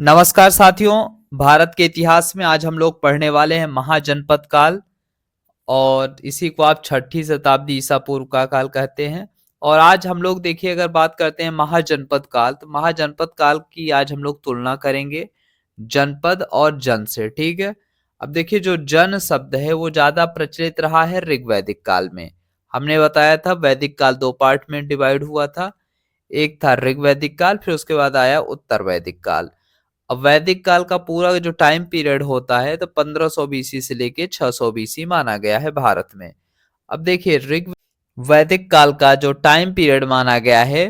नमस्कार साथियों। भारत के इतिहास में आज हम लोग पढ़ने वाले हैं महाजनपद काल। और इसी को आप छठी शताब्दी ईसा पूर्व का काल कहते हैं। और आज हम लोग देखिए, अगर बात करते हैं महाजनपद काल, तो महाजनपद काल की आज हम लोग तुलना करेंगे जनपद और जन से। ठीक है। अब देखिए, जो जन शब्द है वो ज्यादा प्रचलित रहा है ऋग्वैदिक काल में। हमने बताया था वैदिक काल दो पार्ट में डिवाइड हुआ था। एक था ऋग्वैदिक काल, फिर उसके बाद आया उत्तर वैदिक काल। अब वैदिक काल का पूरा जो टाइम पीरियड होता है तो 1500 बीसी से लेके 600 बीसी माना गया है भारत में। अब देखिए, ऋग वैदिक काल का जो टाइम पीरियड माना गया है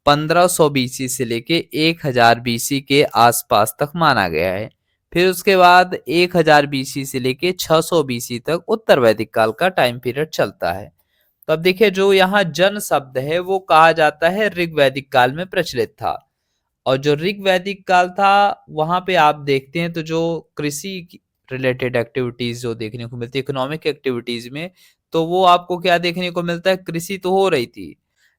1500 बीसी से लेके 1000 बीसी के आसपास तक माना गया है। फिर उसके बाद 1000 बीसी से लेके 600 बीसी तक उत्तर वैदिक काल का टाइम पीरियड चलता है। तो अब देखिए, जो यहाँ जन शब्द है वो कहा जाता है ऋग्वैदिक काल में प्रचलित था। और जो ऋग वैदिक काल था वहां पे आप देखते हैं तो जो कृषि रिलेटेड एक्टिविटीज जो देखने को मिलती है इकोनॉमिक एक्टिविटीज में, तो वो आपको क्या देखने को मिलता है, कृषि तो हो रही थी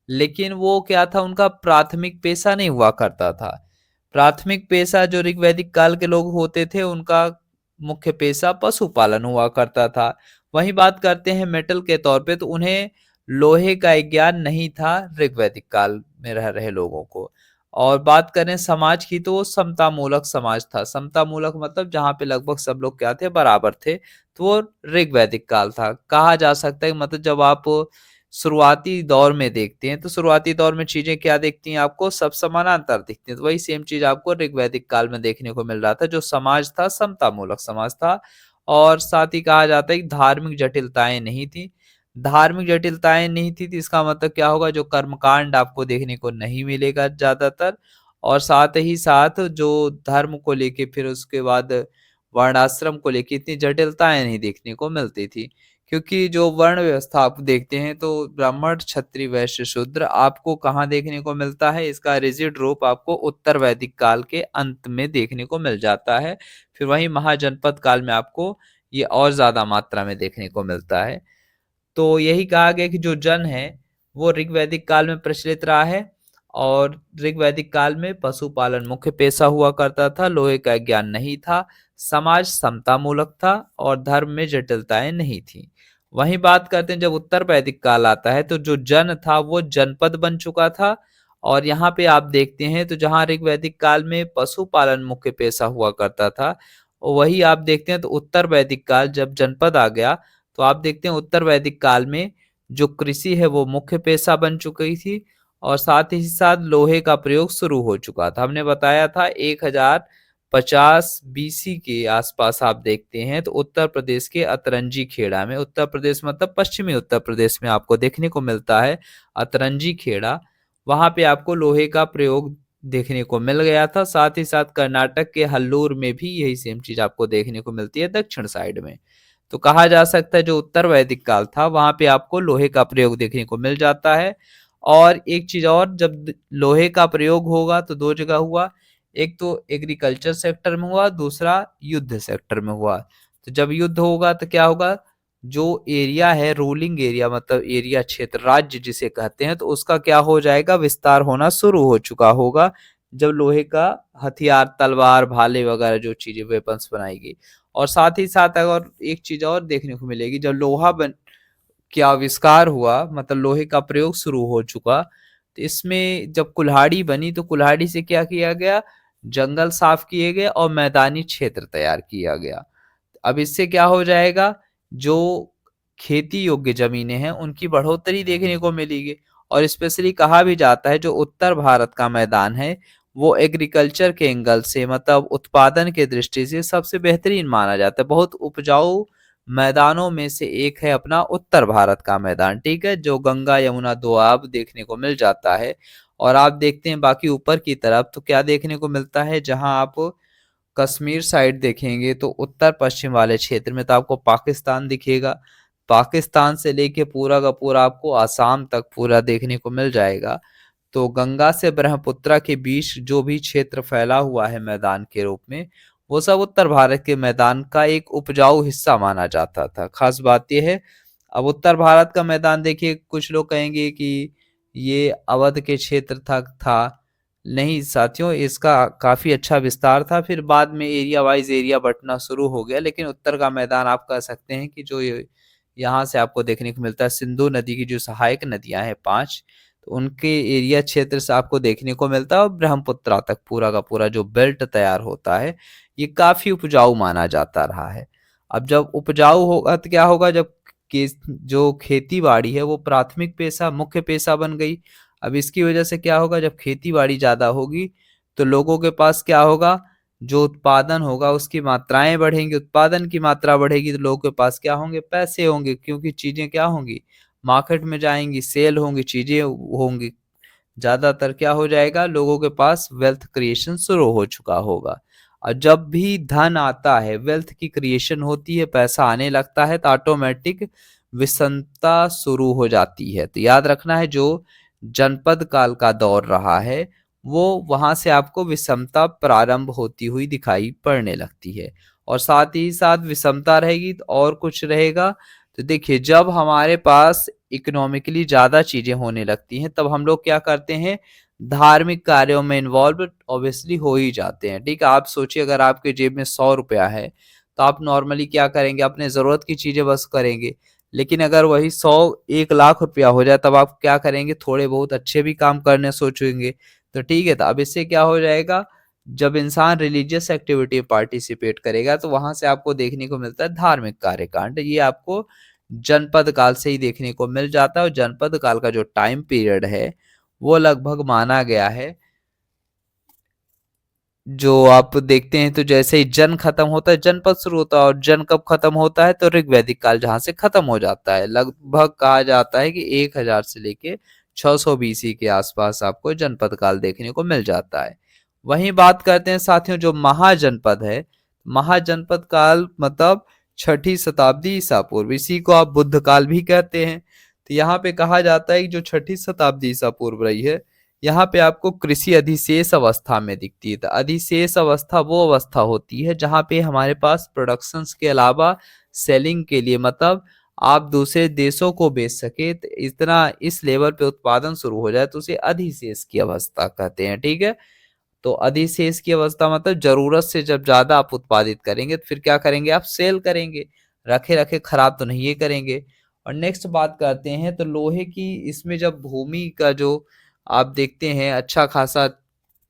लेकिन वो क्या था, उनका प्राथमिक पेशा नहीं हुआ करता था। प्राथमिक पेशा जो ऋग वैदिक काल के लोग होते थे उनका मुख्य पेशा पशुपालन हुआ करता था। वहीं बात करते हैं मेटल के तौर पे, तो उन्हें लोहे का ज्ञान नहीं था ऋग वैदिक काल में रह रहे लोगों को। और बात करें समाज की, तो वो समतामूलक समाज था। समतामूलक मतलब जहाँ पे लगभग सब लोग क्या थे, बराबर थे। तो वो ऋग वैदिक काल था कहा जा सकता है। मतलब जब आप शुरुआती दौर में देखते हैं तो शुरुआती दौर में चीजें क्या दिखती हैं आपको, सब समानांतर दिखती हैं। तो वही सेम चीज आपको ऋग वैदिक काल में देखने को मिल रहा था। जो समाज था समतामूलक समाज था। और साथ ही कहा जाता है कि धार्मिक जटिलताएं नहीं थी। धार्मिक जटिलताएं नहीं थी तो इसका मतलब क्या होगा, जो कर्मकांड आपको देखने को नहीं मिलेगा ज्यादातर। और साथ ही साथ जो धर्म को लेके, फिर उसके बाद वर्णाश्रम को लेके इतनी जटिलताएं नहीं देखने को मिलती थी। क्योंकि जो वर्ण व्यवस्था आप देखते हैं तो ब्राह्मण क्षत्रिय वैश्य शूद्र आपको कहाँ देखने को मिलता है, इसका रिजिड रूप आपको उत्तर वैदिक काल के अंत में देखने को मिल जाता है। फिर वही महाजनपद काल में आपको ये और ज्यादा मात्रा में देखने को मिलता है। तो यही कहा गया कि जो जन है वो ऋग्वैदिक काल में प्रचलित रहा है। और ऋग्वैदिक काल में पशुपालन मुख्य पेशा हुआ करता था, लोहे का ज्ञान नहीं था, समाज समतामूलक था और धर्म में जटिलताएं नहीं थी। वहीं बात करते हैं जब उत्तर वैदिक काल आता है तो जो जन था वो जनपद बन चुका था। और यहाँ पे आप देखते हैं तो जहाँ ऋग्वैदिक काल में पशुपालन मुख्य पेशा हुआ करता था, वही आप देखते हैं तो उत्तर वैदिक काल जब जनपद आ गया तो आप देखते हैं उत्तर वैदिक काल में जो कृषि है वो मुख्य पेशा बन चुकी थी। और साथ ही साथ लोहे का प्रयोग शुरू हो चुका था। हमने बताया था 1050 बीसी के आसपास आप देखते हैं तो उत्तर प्रदेश के अतरंजी खेड़ा में, उत्तर प्रदेश मतलब पश्चिमी उत्तर प्रदेश में आपको देखने को मिलता है अतरंजी खेड़ा। वहां पे आपको लोहे का प्रयोग देखने को मिल गया था। साथ ही साथ कर्नाटक के हल्लूर में भी यही सेम चीज आपको देखने को मिलती है दक्षिण साइड में। तो कहा जा सकता है जो उत्तर वैदिक काल था वहां पे आपको लोहे का प्रयोग देखने को मिल जाता है। और एक चीज और, जब लोहे का प्रयोग होगा तो दो जगह हुआ। एक तो एग्रीकल्चर सेक्टर में हुआ, दूसरा युद्ध सेक्टर में हुआ। तो जब युद्ध होगा तो क्या होगा, जो एरिया है रूलिंग एरिया मतलब एरिया क्षेत्र राज्य जिसे कहते हैं, तो उसका क्या हो जाएगा, विस्तार होना शुरू हो चुका होगा। जब लोहे का हथियार तलवार भाले वगैरह जो चीजें वेपन्स बनाएगी। और साथ ही साथ अगर एक चीज और देखने को मिलेगी, जब लोहा बन के आविष्कार हुआ मतलब लोहे का प्रयोग शुरू हो चुका, तो इसमें जब कुल्हाड़ी बनी तो कुल्हाड़ी से क्या किया गया, जंगल साफ किए गए और मैदानी क्षेत्र तैयार किया गया। अब इससे क्या हो जाएगा, जो खेती योग्य जमीनें हैं उनकी बढ़ोतरी देखने को मिलेगी। और स्पेशली कहा भी जाता है जो उत्तर भारत का मैदान है वो एग्रीकल्चर के एंगल से मतलब उत्पादन के दृष्टि से सबसे बेहतरीन माना जाता है। बहुत उपजाऊ मैदानों में से एक है अपना उत्तर भारत का मैदान। ठीक है, जो गंगा यमुना दोआब देखने को मिल जाता है। और आप देखते हैं बाकी ऊपर की तरफ तो क्या देखने को मिलता है, जहां आप कश्मीर साइड देखेंगे तो उत्तर पश्चिम वाले क्षेत्र में तो आपको पाकिस्तान दिखेगा। पाकिस्तान से लेके पूरा का पूरा आपको आसाम तक पूरा देखने को मिल जाएगा। तो गंगा से ब्रह्मपुत्रा के बीच जो भी क्षेत्र फैला हुआ है मैदान के रूप में, वो सब उत्तर भारत के मैदान का एक उपजाऊ हिस्सा माना जाता था। खास बात यह है, अब उत्तर भारत का मैदान देखिए, कुछ लोग कहेंगे कि ये अवध के क्षेत्र तक था, नहीं साथियों, इसका काफी अच्छा विस्तार था, फिर बाद में एरिया वाइज एरिया बंटना शुरू हो गया। लेकिन उत्तर का मैदान आप कह सकते हैं कि जो यहाँ से आपको देखने को मिलता है, सिंधु नदी की जो सहायक नदियां हैं 5, तो उनके एरिया क्षेत्र से आपको देखने को मिलता है। और ब्रह्मपुत्रा तक पूरा का पूरा जो बेल्ट तैयार होता है, ये काफी उपजाऊ माना जाता रहा है। अब जब उपजाऊ होगा तो क्या होगा, जब जो खेती बाड़ी है वो प्राथमिक पेशा मुख्य पेशा बन गई। अब इसकी वजह से क्या होगा, जब खेती बाड़ी ज्यादा होगी तो लोगों के पास क्या होगा, जो उत्पादन होगा उसकी मात्राएं बढ़ेंगी, उत्पादन की मात्रा बढ़ेगी तो लोगों के पास क्या होंगे, पैसे होंगे, क्योंकि चीजें क्या होंगी, मार्केट में जाएंगी, सेल होंगी, चीजें होंगी। ज्यादातर क्या हो जाएगा, लोगों के पास वेल्थ क्रिएशन शुरू हो चुका होगा। और जब भी धन आता है, वेल्थ की क्रिएशन होती है, पैसा आने लगता है, तो ऑटोमेटिक विषमता शुरू हो जाती है। तो याद रखना है, जो जनपद काल का दौर रहा है वो वहां से आपको विषमता प्रारंभ होती हुई दिखाई पड़ने लगती है। और साथ ही साथ विषमता रहेगी तो और कुछ रहेगा। तो देखिए, जब हमारे पास इकोनॉमिकली ज्यादा चीजें होने लगती हैं, तब हम लोग क्या करते हैं, धार्मिक कार्यों में इन्वॉल्व ऑब्वियसली हो ही जाते हैं। ठीक है, आप सोचिए, अगर आपके जेब में 100 रुपया है तो आप नॉर्मली क्या करेंगे, अपने जरूरत की चीजें बस करेंगे। लेकिन अगर वही 100 1 लाख रुपया हो जाए, तब आप क्या करेंगे, थोड़े बहुत अच्छे भी काम करने सोचेंगे। तो ठीक है, तो अब इससे क्या हो जाएगा, जब इंसान रिलीजियस एक्टिविटी में पार्टिसिपेट करेगा तो वहां से आपको देखने को मिलता है धार्मिक कार्यकांड। ये आपको जनपद काल से ही देखने को मिल जाता है। और जनपद काल का जो टाइम पीरियड है वो लगभग माना गया है, जो आप देखते हैं, तो जैसे ही जन खत्म होता है जनपद शुरू होता है, और जन कब खत्म होता है, तो ऋग्वैदिक काल जहां से खत्म हो जाता है। लगभग कहा जाता है कि 1000 से लेके 600 बीसी के आसपास आपको जनपद काल देखने को मिल जाता है। वहीं बात करते हैं साथियों, जो महाजनपद है, महाजनपद काल मतलब 6ठी शताब्दी ईसा पूर्व, इसी को आप बुद्ध काल भी कहते हैं। तो यहाँ पे कहा जाता है कि जो 6ठी शताब्दी ईसा पूर्व रही है, यहाँ पे आपको कृषि अधिशेष अवस्था में दिखती है। तो अधिशेष अवस्था वो अवस्था होती है जहाँ पे हमारे पास प्रोडक्शंस के अलावा सेलिंग के लिए, मतलब आप दूसरे देशों को बेच सके, तो इतना इस लेवल पे उत्पादन शुरू हो जाए तो उसे अधिशेष की अवस्था कहते हैं। ठीक है, तो अधिशेष की अवस्था मतलब जरूरत से जब ज्यादा आप उत्पादित करेंगे तो फिर क्या करेंगे, आप सेल करेंगे, रखे रखे खराब तो नहीं ये करेंगे। और नेक्स्ट बात करते हैं, तो लोहे की, इसमें जब भूमि का जो आप देखते हैं अच्छा खासा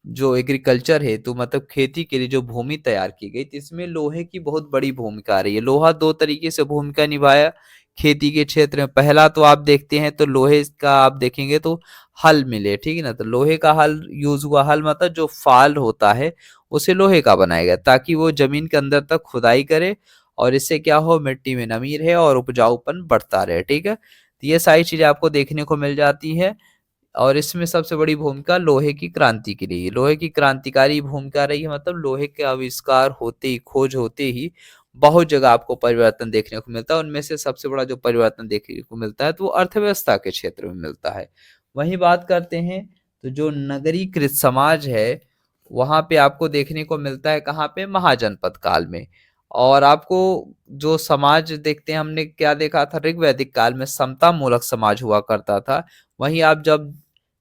जो एग्रीकल्चर है, तो मतलब खेती के लिए जो भूमि तैयार की गई, तो इसमें लोहे की बहुत बड़ी भूमिका आ रही है। लोहा दो तरीके से भूमिका निभाया खेती के क्षेत्र में। पहला तो आप देखते हैं, तो लोहे का आप देखेंगे तो हल मिले, ठीक है ना, तो लोहे का हल यूज हुआ। हल मतलब जो फाल होता है उसे लोहे का बनाया गया, ताकि वो जमीन के अंदर तक खुदाई करे, और इससे क्या हो, मिट्टी में नमी रहे और उपजाऊपन बढ़ता रहे। ठीक है, तो ये सारी चीजें आपको देखने को मिल जाती है। और इसमें सबसे बड़ी भूमिका लोहे की क्रांति की रही है। लोहे की क्रांतिकारी भूमिका रही है, मतलब लोहे के आविष्कार होते ही, खोज होते ही बहुत जगह आपको परिवर्तन देखने को मिलता है। उनमें से सबसे बड़ा जो परिवर्तन देखने को मिलता है तो वो अर्थव्यवस्था के क्षेत्र में मिलता है। वहीं बात करते हैं, तो जो नगरीकृत समाज है वहां पे आपको देखने को मिलता है, कहाँ पे, महाजनपद काल में। और आपको जो समाज देखते हैं, हमने क्या देखा था, ऋग्वैदिक काल में समता मूलक समाज हुआ करता था। वहीं आप जब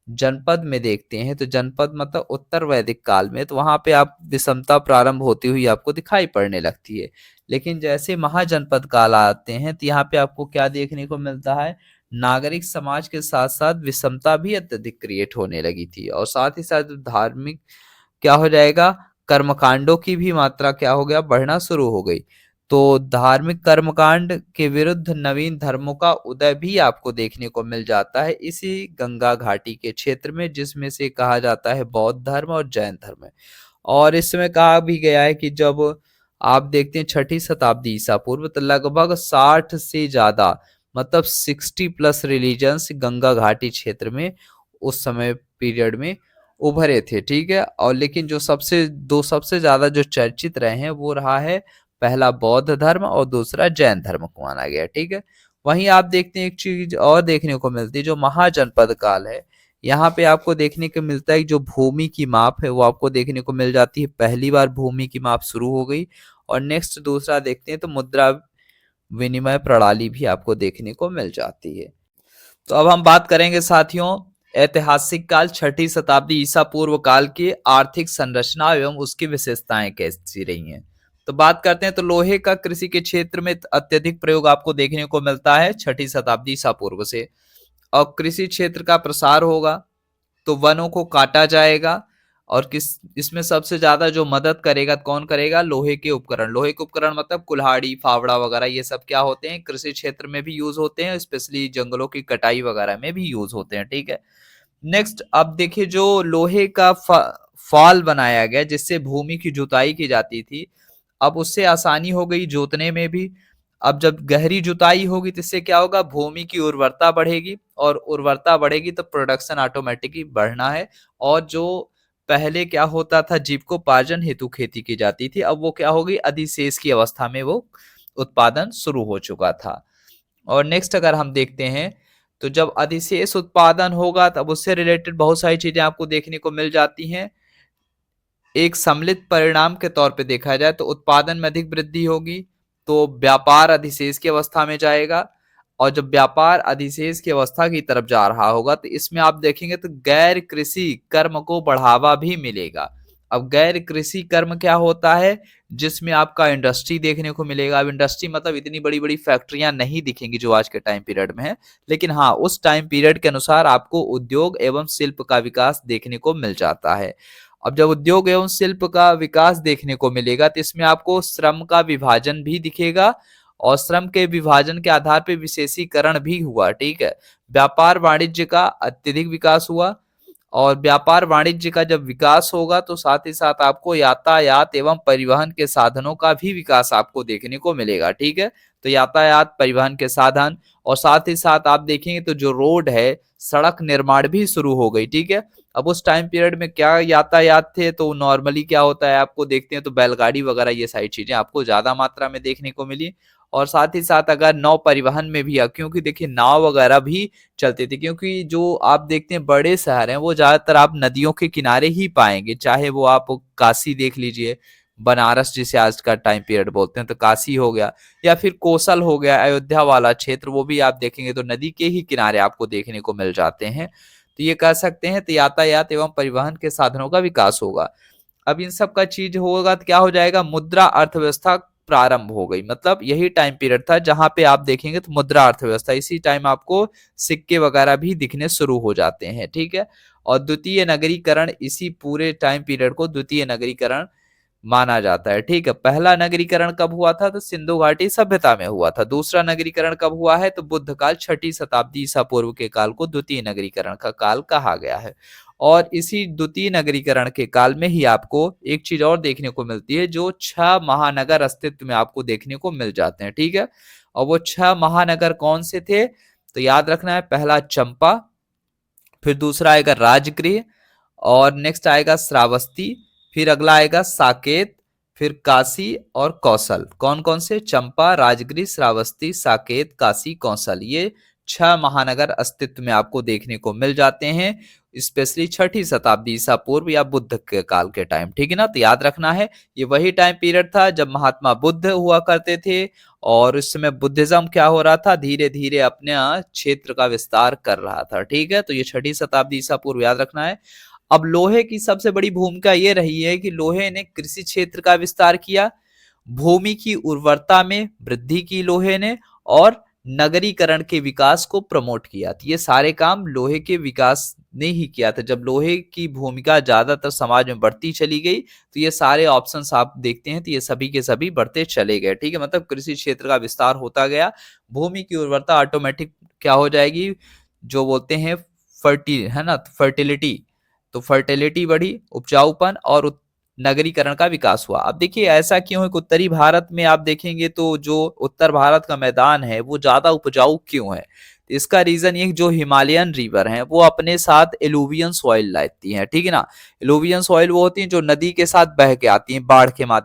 जनपद में देखते हैं, तो जनपद मतलब उत्तर वैदिक काल में, तो वहां पे आप विषमता प्रारंभ होती हुई आपको दिखाई पड़ने लगती है। लेकिन जैसे महाजनपद काल आते हैं, तो यहाँ पे आपको क्या देखने को मिलता है, नागरिक समाज के साथ साथ विषमता भी अत्यधिक क्रिएट होने लगी थी। और साथ ही साथ धार्मिक क्या हो जाएगा, कर्मकांडों की भी मात्रा क्या हो गया, बढ़ना शुरू हो गई। तो धार्मिक कर्मकांड के विरुद्ध नवीन धर्मों का उदय भी आपको देखने को मिल जाता है इसी गंगा घाटी के क्षेत्र में, जिसमें से कहा जाता है बौद्ध धर्म और जैन धर्म। और इसमें कहा भी गया है कि जब आप देखते हैं 6ठी शताब्दी ईसा पूर्व, तो लगभग 60 से ज्यादा, मतलब 60+ रिलीजन्स गंगा घाटी क्षेत्र में उस समय पीरियड में उभरे थे। ठीक है, और लेकिन जो सबसे ज्यादा जो चर्चित रहे हैं वो रहा है, पहला बौद्ध धर्म और दूसरा जैन धर्म को माना गया। ठीक है, वहीं आप देखते हैं एक चीज और देखने को मिलती है, जो महाजनपद काल है, यहाँ पे आपको देखने को मिलता है कि जो भूमि की माप है वो आपको देखने को मिल जाती है। पहली बार भूमि की माप शुरू हो गई। और नेक्स्ट दूसरा देखते हैं, तो मुद्रा विनिमय प्रणाली भी आपको देखने को मिल जाती है। तो अब हम बात करेंगे साथियों ऐतिहासिक काल छठी शताब्दी ईसा पूर्व काल की आर्थिक संरचना एवं उसकी विशेषताएं कैसी रही हैं। तो बात करते हैं, तो लोहे का कृषि के क्षेत्र में अत्यधिक प्रयोग आपको देखने को मिलता है छठी शताब्दी ईसा पूर्व से। और कृषि क्षेत्र का प्रसार होगा तो वनों को काटा जाएगा। और किस इसमें सबसे ज्यादा जो मदद करेगा, कौन करेगा? लोहे के उपकरण। लोहे के उपकरण मतलब कुल्हाड़ी, फावड़ा वगैरह, ये सब क्या होते हैं? कृषि क्षेत्र में भी यूज होते हैं, स्पेशली जंगलों की कटाई वगैरह में भी यूज होते हैं। ठीक है। नेक्स्ट, अब देखिए, जो लोहे का फाल बनाया गया जिससे भूमि की जुताई की जाती थी, अब उससे आसानी हो गई जोतने में भी। अब जब गहरी जुताई होगी तो इससे क्या होगा? भूमि की उर्वरता बढ़ेगी, और उर्वरता बढ़ेगी तो प्रोडक्शन ऑटोमेटिकली बढ़ना है। और जो पहले क्या होता था, जीविकोपार्जन हेतु खेती की जाती थी, अब वो क्या होगी? अधिशेष की अवस्था में वो उत्पादन शुरू हो चुका था। और नेक्स्ट अगर हम देखते हैं, तो जब अधिशेष उत्पादन होगा तब उससे रिलेटेड बहुत सारी चीजें आपको देखने को मिल जाती हैं। एक सम्मिलित परिणाम के तौर पे देखा जाए तो उत्पादन में अधिक वृद्धि होगी, तो व्यापार अधिशेष की अवस्था में जाएगा। और जब व्यापार अधिशेष की अवस्था की तरफ जा रहा होगा तो इसमें आप देखेंगे तो गैर कृषि कर्म को बढ़ावा भी मिलेगा। अब गैर कृषि कर्म क्या होता है? जिसमें आपका इंडस्ट्री देखने को मिलेगा। अब इंडस्ट्री मतलब इतनी बड़ी बड़ी फैक्ट्रियां नहीं दिखेंगी जो आज के टाइम पीरियड में है, लेकिन हाँ, उस टाइम पीरियड के अनुसार आपको उद्योग एवं शिल्प का विकास देखने को मिल जाता है। अब जब उद्योग एवं शिल्प का विकास देखने को मिलेगा तो इसमें आपको श्रम का विभाजन भी दिखेगा, और श्रम के विभाजन के आधार पर विशेषीकरण भी हुआ। ठीक है। व्यापार वाणिज्य का अत्यधिक विकास हुआ, और व्यापार वाणिज्य का जब विकास होगा तो साथ ही साथ आपको यातायात एवं परिवहन के साधनों का भी विकास आपको देखने को मिलेगा। ठीक है। तो यातायात, परिवहन के साधन, और साथ ही साथ आप देखेंगे तो जो रोड है, सड़क निर्माण भी शुरू हो गई। ठीक है। अब उस टाइम पीरियड में क्या यातायात थे, तो नॉर्मली क्या होता है, आपको देखते हैं तो बैलगाड़ी वगैरह ये सारी चीजें आपको ज्यादा मात्रा में देखने को मिली। और साथ ही साथ अगर नौ परिवहन में भी, क्योंकि देखिए नाव वगैरह भी चलती थी, क्योंकि जो आप देखते हैं बड़े शहर हैं वो ज्यादातर आप नदियों के किनारे ही पाएंगे। चाहे वो आप काशी देख लीजिए, बनारस जिसे आज का टाइम पीरियड बोलते हैं तो काशी हो गया, या फिर कोसल हो गया, अयोध्या वाला क्षेत्र, वो भी आप देखेंगे तो नदी के ही किनारे आपको देखने को मिल जाते हैं। तो ये कह सकते हैं तो यातायात एवं परिवहन के साधनों का विकास होगा। अब इन सब का चीज होगा तो क्या हो जाएगा? मुद्रा अर्थव्यवस्था प्रारंभ हो गई। मतलब यही टाइम पीरियड था जहां पे आप देखेंगे तो मुद्रा अर्थव्यवस्था, इसी टाइम आपको सिक्के वगैरह भी दिखने शुरू हो जाते हैं। ठीक है। और द्वितीय नगरीकरण, इसी पूरे टाइम पीरियड को द्वितीय नगरीकरण माना जाता है। ठीक है। पहला नगरीकरण कब हुआ था? तो सिंधु घाटी सभ्यता में हुआ था। दूसरा नगरीकरण कब हुआ है? तो बुद्ध काल, छठी शताब्दी ईसा पूर्व के काल को द्वितीय नगरीकरण का काल कहा गया है। और इसी द्वितीय नगरीकरण के काल में ही आपको एक चीज और देखने को मिलती है, जो 6 महानगर अस्तित्व में आपको देखने को मिल जाते हैं। ठीक है। और वो 6 महानगर कौन से थे? तो याद रखना है, पहला चंपा, फिर दूसरा आएगा राजगृह, और नेक्स्ट आएगा श्रावस्ती, फिर अगला आएगा साकेत, फिर काशी और कौशल। कौन कौन से? चंपा, राजगृह, श्रावस्ती, साकेत, काशी, कौशल। ये 6 महानगर अस्तित्व में आपको देखने को मिल जाते हैं, स्पेशली छठी शताब्दी ईसा पूर्व या बुद्ध के काल के टाइम। ठीक है ना। तो याद रखना है, ये वही टाइम पीरियड था जब महात्मा बुद्ध हुआ करते थे, और उस समय बुद्धिज्म क्या हो रहा था? धीरे धीरे अपने क्षेत्र का विस्तार कर रहा था। ठीक है। तो ये छठी शताब्दी ईसा पूर्व याद रखना है। अब लोहे की सबसे बड़ी भूमिका ये रही है कि लोहे ने कृषि क्षेत्र का विस्तार किया, भूमि की उर्वरता में वृद्धि की लोहे ने, और नगरीकरण के विकास को प्रमोट किया। तो ये सारे काम लोहे के विकास ने ही किया था। जब लोहे की भूमिका ज्यादातर समाज में बढ़ती चली गई तो ये सारे ऑप्शंस आप देखते हैं तो ये सभी के सभी बढ़ते चले गए। ठीक है। मतलब कृषि क्षेत्र का विस्तार होता गया, भूमि की उर्वरता ऑटोमेटिक क्या हो जाएगी, जो बोलते हैं है ना, फर्टिलिटी, तो फर्टिलिटी बढ़ी, उपजाऊपन, और नगरीकरण का विकास हुआ। अब देखिए ऐसा क्यों है कि उत्तरी भारत में आप देखेंगे तो जो उत्तर भारत का मैदान है वो ज्यादा उपजाऊ क्यों है? इसका रीजन ये, जो हिमालयन रिवर हैं वो अपने साथ एलुवियन सॉइल लाती हैं। ठीक है ना। एलुवियन सॉइल वो होती है जो नदी के साथ बह के आती है बाढ़ के माध्यम